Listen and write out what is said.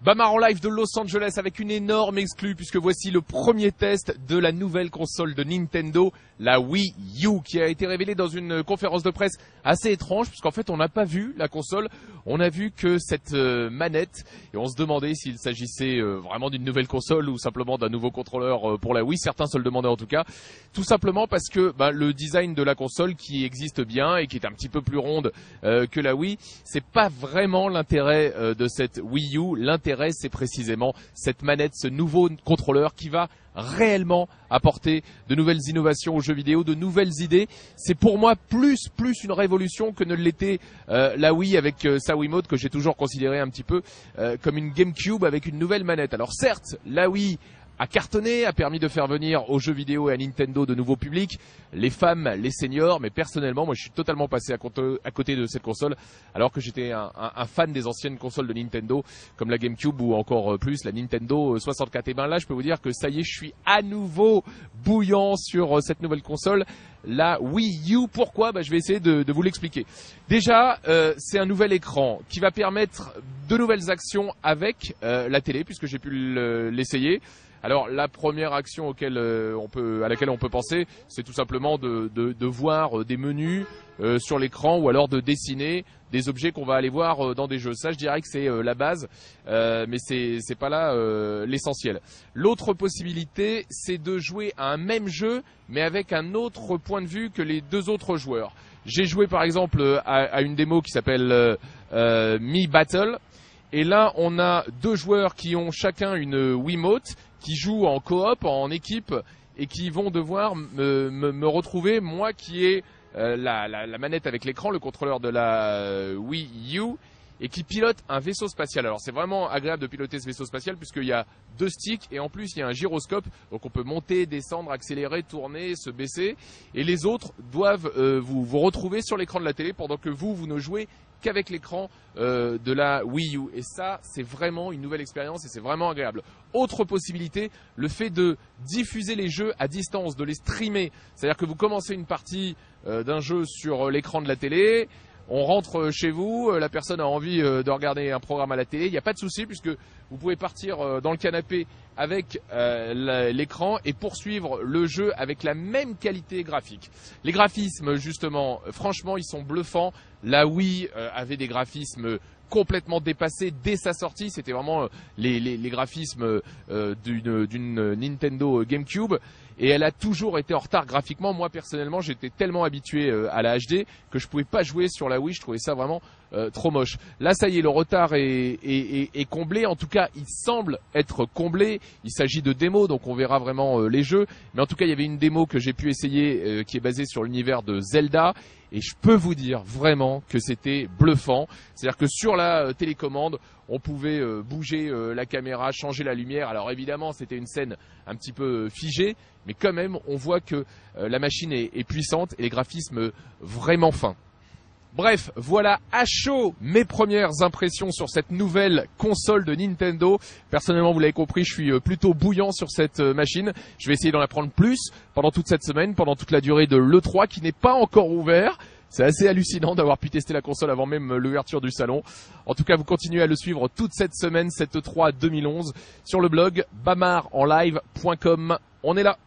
Bamar en live de Los Angeles avec une énorme exclue puisque voici le premier test de la nouvelle console de Nintendo, la Wii U, qui a été révélée dans une conférence de presse assez étrange puisqu'en fait on n'a pas vu la console, on a vu que cette manette et on se demandait s'il s'agissait vraiment d'une nouvelle console ou simplement d'un nouveau contrôleur pour la Wii. Certains se le demandaient en tout cas, tout simplement parce que le design de la console qui existe bien et qui est un petit peu plus ronde que la Wii, c'est pas vraiment l'intérêt de cette Wii U. L'intérêt, c'est précisément cette manette, ce nouveau contrôleur qui va réellement apporter de nouvelles innovations aux jeux vidéo, de nouvelles idées. C'est pour moi plus une révolution que ne l'était la Wii avec sa Wiimote, que j'ai toujours considéré un petit peu comme une GameCube avec une nouvelle manette. Alors certes, la Wii a cartonné, a permis de faire venir aux jeux vidéo et à Nintendo de nouveaux publics, les femmes, les seniors, mais personnellement, moi je suis totalement passé à côté de cette console, alors que j'étais un fan des anciennes consoles de Nintendo, comme la GameCube ou encore plus la Nintendo 64. Et ben là, je peux vous dire que ça y est, je suis à nouveau bouillant sur cette nouvelle console, la Wii U. Pourquoi ? Je vais essayer de vous l'expliquer. Déjà, c'est un nouvel écran qui va permettre de nouvelles actions avec la télé, puisque j'ai pu l'essayer. Alors la première action à laquelle on peut penser, c'est tout simplement de voir des menus sur l'écran ou alors de dessiner des objets qu'on va aller voir dans des jeux. Ça, je dirais que c'est la base, mais c'est pas là l'essentiel. L'autre possibilité, c'est de jouer à un même jeu, mais avec un autre point de vue que les deux autres joueurs. J'ai joué par exemple à une démo qui s'appelle Mi Battle. Et là, on a deux joueurs qui ont chacun une Wiimote, qui jouent en coop, en équipe, et qui vont devoir me retrouver, moi qui ai la manette avec l'écran, le contrôleur de la Wii U, et qui pilote un vaisseau spatial. Alors c'est vraiment agréable de piloter ce vaisseau spatial puisqu'il y a deux sticks et en plus il y a un gyroscope, donc on peut monter, descendre, accélérer, tourner, se baisser, et les autres doivent vous retrouver sur l'écran de la télé pendant que vous ne jouez qu'avec l'écran de la Wii U. Et ça, c'est vraiment une nouvelle expérience et c'est vraiment agréable. Autre possibilité, le fait de diffuser les jeux à distance, de les streamer. C'est-à-dire que vous commencez une partie d'un jeu sur l'écran de la télé, on rentre chez vous, la personne a envie de regarder un programme à la télé, il n'y a pas de souci puisque vous pouvez partir dans le canapé avec l'écran et poursuivre le jeu avec la même qualité graphique. Les graphismes, justement, franchement, ils sont bluffants. La Wii avait des graphismes complètement dépassés dès sa sortie. C'était vraiment les graphismes d'une Nintendo GameCube. Et elle a toujours été en retard graphiquement. Moi, personnellement, j'étais tellement habitué à la HD que je pouvais pas jouer sur la Wii. Je trouvais ça vraiment trop moche. Là, ça y est, le retard est comblé. En tout cas, il semble être comblé. Il s'agit de démos, donc on verra vraiment les jeux. Mais en tout cas, il y avait une démo que j'ai pu essayer qui est basée sur l'univers de Zelda. Et je peux vous dire vraiment que c'était bluffant. C'est-à-dire que sur la télécommande, on pouvait bouger la caméra, changer la lumière. Alors évidemment, c'était une scène un petit peu figée, mais quand même, on voit que la machine est puissante et les graphismes vraiment fins. Bref, voilà à chaud mes premières impressions sur cette nouvelle console de Nintendo. Personnellement, vous l'avez compris, je suis plutôt bouillant sur cette machine. Je vais essayer d'en apprendre plus pendant toute cette semaine, pendant toute la durée de l'E3 qui n'est pas encore ouvert. C'est assez hallucinant d'avoir pu tester la console avant même l'ouverture du salon. En tout cas, vous continuez à le suivre toute cette semaine, cette E3 2011, sur le blog bamarenlive.com. On est là.